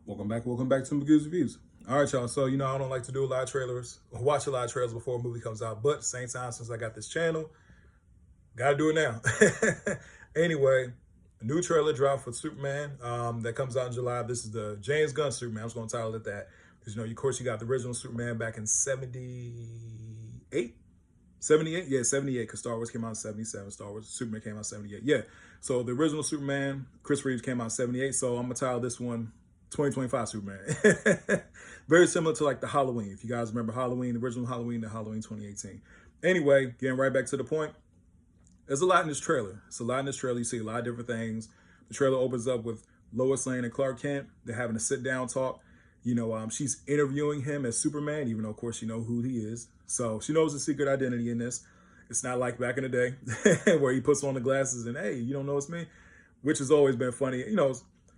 Welcome back to Magoo's Reviews. All right, y'all. So, I don't like to do a lot of trailers, or watch a lot of trailers before a movie comes out. But at the same time, since I got this channel, gotta do it now. Anyway, a new trailer dropped for Superman that comes out in July. This is the James Gunn Superman. I'm just going to title it that. Because, of course, you got the original Superman back in 78? 78? Yeah, 78, because Star Wars came out in 77. Star Wars Superman came out in 78. Yeah. So the original Superman, Chris Reeves, came out in 78. So I'm going to title this one 2025 Superman. Very similar to like the Halloween. If you guys remember Halloween, the original Halloween, the Halloween 2018. Anyway, getting right back to the point. There's a lot in this trailer. It's a lot in this trailer. You see a lot of different things. The trailer opens up with Lois Lane and Clark Kent. They're having a sit-down talk. She's interviewing him as Superman, even though, of course, she knows who he is. So she knows the secret identity in this. It's not like back in the day where he puts on the glasses and, hey, you don't know it's me, which has always been funny.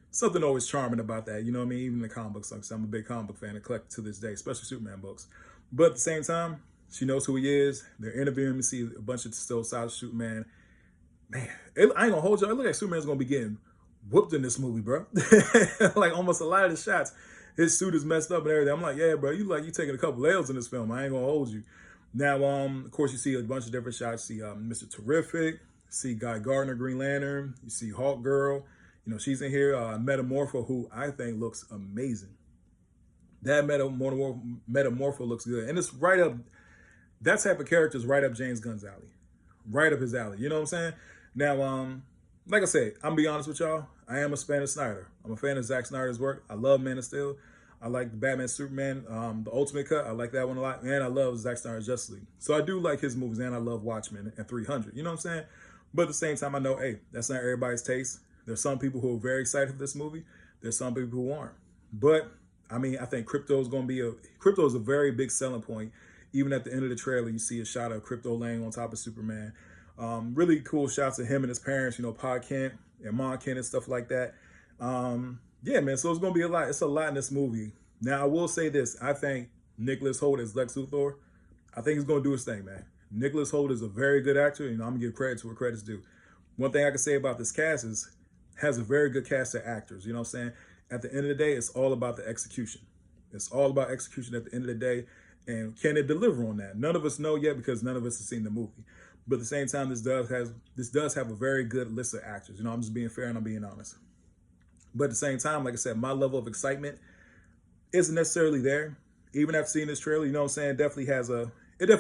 Something always charming about that. You know what I mean? Even the comic books. Like, I'm a big comic book fan and collect to this day, especially Superman books. But at the same time, she knows who he is. They're interviewing him. You see a bunch of still sides of Superman. Man, I ain't gonna hold you. It looks like Superman's gonna be getting whooped in this movie, bro. Like almost a lot of the shots, his suit is messed up and everything. I'm like, yeah, bro, you taking a couple L's in this film. I ain't gonna hold you. Now, of course, you see a bunch of different shots. You see Mr. Terrific. You see Guy Gardner, Green Lantern. You see Hawk Girl. She's in here. Metamorpho, who I think looks amazing. That Metamorpho looks good, and it's right up. That type of character is right up James Gunn's alley, right up his alley. You know what I'm saying? Now, like I said, I'm gonna be honest with y'all. I am a fan of Snyder. I'm a fan of Zack Snyder's work. I love Man of Steel. I like the Batman Superman, the Ultimate Cut. I like that one a lot, and I love Zack Snyder's Justice League. So I do like his movies, and I love Watchmen and 300. You know what I'm saying? But at the same time, I know, hey, that's not everybody's taste. There's some people who are very excited for this movie. There's some people who aren't. But I mean, I think crypto is a very big selling point. Even at the end of the trailer, you see a shot of Crypto laying on top of Superman. Really cool shots of him and his parents, Pa Kent and Ma Kent and stuff like that. Yeah, man, so it's going to be a lot. It's a lot in this movie. Now, I will say this. I think Nicholas Hoult as Lex Luthor, I think he's going to do his thing, man. Nicholas Hoult is a very good actor. I'm going to give credit to where credit's due. One thing I can say about this cast is has a very good cast of actors. You know what I'm saying? At the end of the day, it's all about the execution. It's all about execution at the end of the day. And can it deliver on that? None of us know yet because none of us have seen the movie. But at the same time, this does have a very good list of actors. I'm just being fair and I'm being honest. But at the same time, like I said, my level of excitement isn't necessarily there. Even after seeing this trailer, you know what I'm saying? It definitely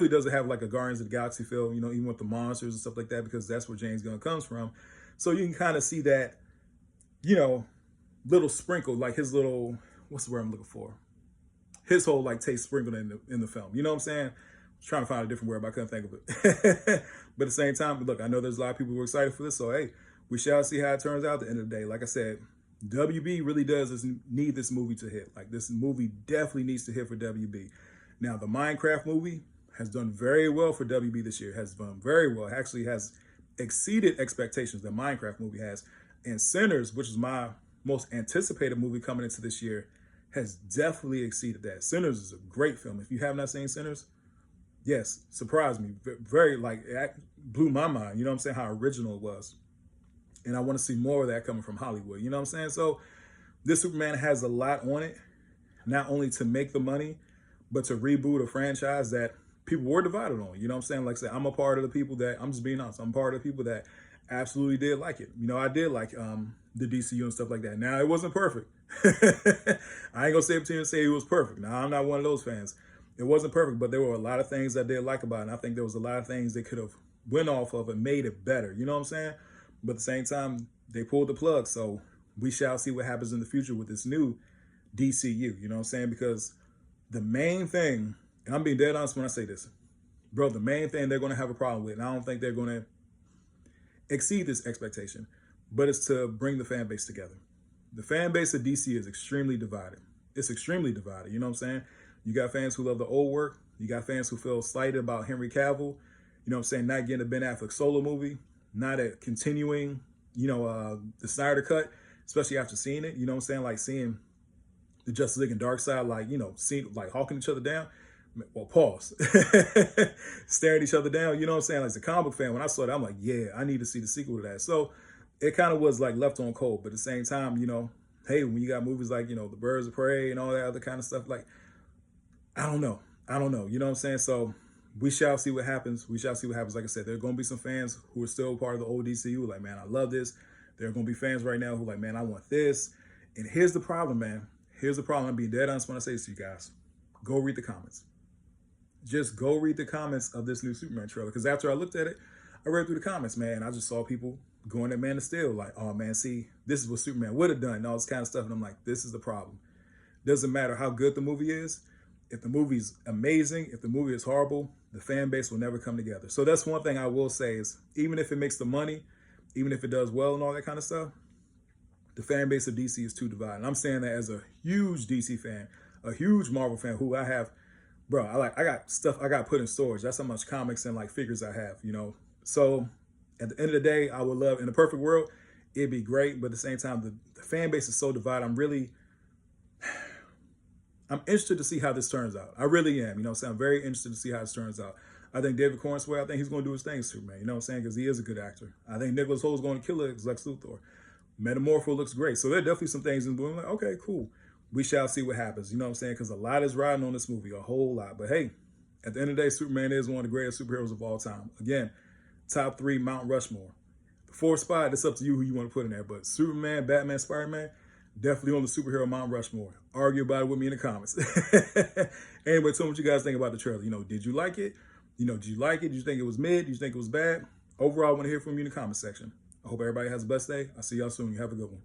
doesn't have like a Guardians of the Galaxy feel, even with the monsters and stuff like that, because that's where James Gunn comes from. So you can kind of see that, little sprinkle, like his little, what's the word I'm looking for? His whole like taste sprinkled in the film. You know what I'm saying? I was trying to find a different word, but I couldn't think of it. But at the same time, look, I know there's a lot of people who are excited for this. So, hey, we shall see how it turns out at the end of the day. Like I said, WB really does need this movie to hit. Like, this movie definitely needs to hit for WB. Now, the Minecraft movie has done very well for WB this year. Has done very well. It actually has exceeded expectations. The Minecraft movie has. And Sinners, which is my most anticipated movie coming into this year, has definitely exceeded that. Sinners is a great film. If you have not seen Sinners, yes, surprised me. Very, it blew my mind. You know what I'm saying? How original it was. And I want to see more of that coming from Hollywood. You know what I'm saying? So this Superman has a lot on it, not only to make the money, but to reboot a franchise that people were divided on. You know what I'm saying? Like I said, I'm a part of the people that, I'm just being honest, I'm part of the people that absolutely did like it. I did like the DCU and stuff like that. Now, it wasn't perfect. I ain't gonna say up to you and say it was perfect. Now, I'm not one of those fans. It wasn't perfect, but there were a lot of things I did like about it. And I think there was a lot of things they could have went off of and made it better. You know what I'm saying? But at the same time, they pulled the plug. So we shall see what happens in the future with this new DCU. You know what I'm saying? Because the main thing, and I'm being dead honest when I say this, bro, the main thing they're going to have a problem with, and I don't think they're going to exceed this expectation, but it's to bring the fan base together. The fan base of DC is extremely divided. It's extremely divided. You know what I'm saying? You got fans who love the old work. You got fans who feel slighted about Henry Cavill. You know what I'm saying? Not getting a Ben Affleck solo movie. Not at continuing, the Snyder cut, especially after seeing it. You know what I'm saying? Like seeing the Justice League and Darkseid, seeing like hawking each other down. Well, pause. Staring each other down. You know what I'm saying? Like, as a comic book fan, when I saw that, I'm like, yeah, I need to see the sequel to that. So it kind of was like left on cold. But at the same time, hey, when you got movies like, The Birds of Prey and all that other kind of stuff, like, I don't know. I don't know. You know what I'm saying? So we shall see what happens. We shall see what happens. Like I said, there are going to be some fans who are still part of the old DCU. Like, man, I love this. There are going to be fans right now who like, man, I want this. And here's the problem, man. Here's the problem. I'm being dead honest when I say this to you guys. Go read the comments. Just go read the comments of this new Superman trailer. Because after I looked at it, I read through the comments, man. I just saw people going at Man of Steel. Like, oh, man, see, this is what Superman would have done and all this kind of stuff. And I'm like, this is the problem. Doesn't matter how good the movie is. If the movie's amazing, if the movie is horrible, the fan base will never come together. So that's one thing I will say is, even if it makes the money, even if it does well and all that kind of stuff, the fan base of DC is too divided. And I'm saying that as a huge DC fan, a huge Marvel fan who I have, bro, I got stuff I got put in storage. That's how much comics and like figures I have, So at the end of the day, I would love, in a perfect world, it'd be great. But at the same time, the fan base is so divided. I'm interested to see how this turns out. I really am. I'm very interested to see how this turns out. I think David Cornswell, I think he's going to do his thing as Superman. Because he is a good actor. I think Nicholas Holt's going to kill it as Lex Luthor. Metamorpho looks great. So there are definitely some things in the movie. I'm like, okay, cool. We shall see what happens. Because a lot is riding on this movie, a whole lot. But hey, at the end of the day, Superman is one of the greatest superheroes of all time. Again, top 3 Mount Rushmore. The 4th spot, it's up to you who you want to put in there. But Superman, Batman, Spider-Man, definitely on the superhero Mount Rushmore. Argue about it with me in the comments. Anyway, tell me what you guys think about the trailer. Did you like it? Did you like it? Did you think it was mid? Did you think it was bad? Overall, I want to hear from you in the comment section. I hope everybody has a blessed day. I'll see y'all soon. You have a good one.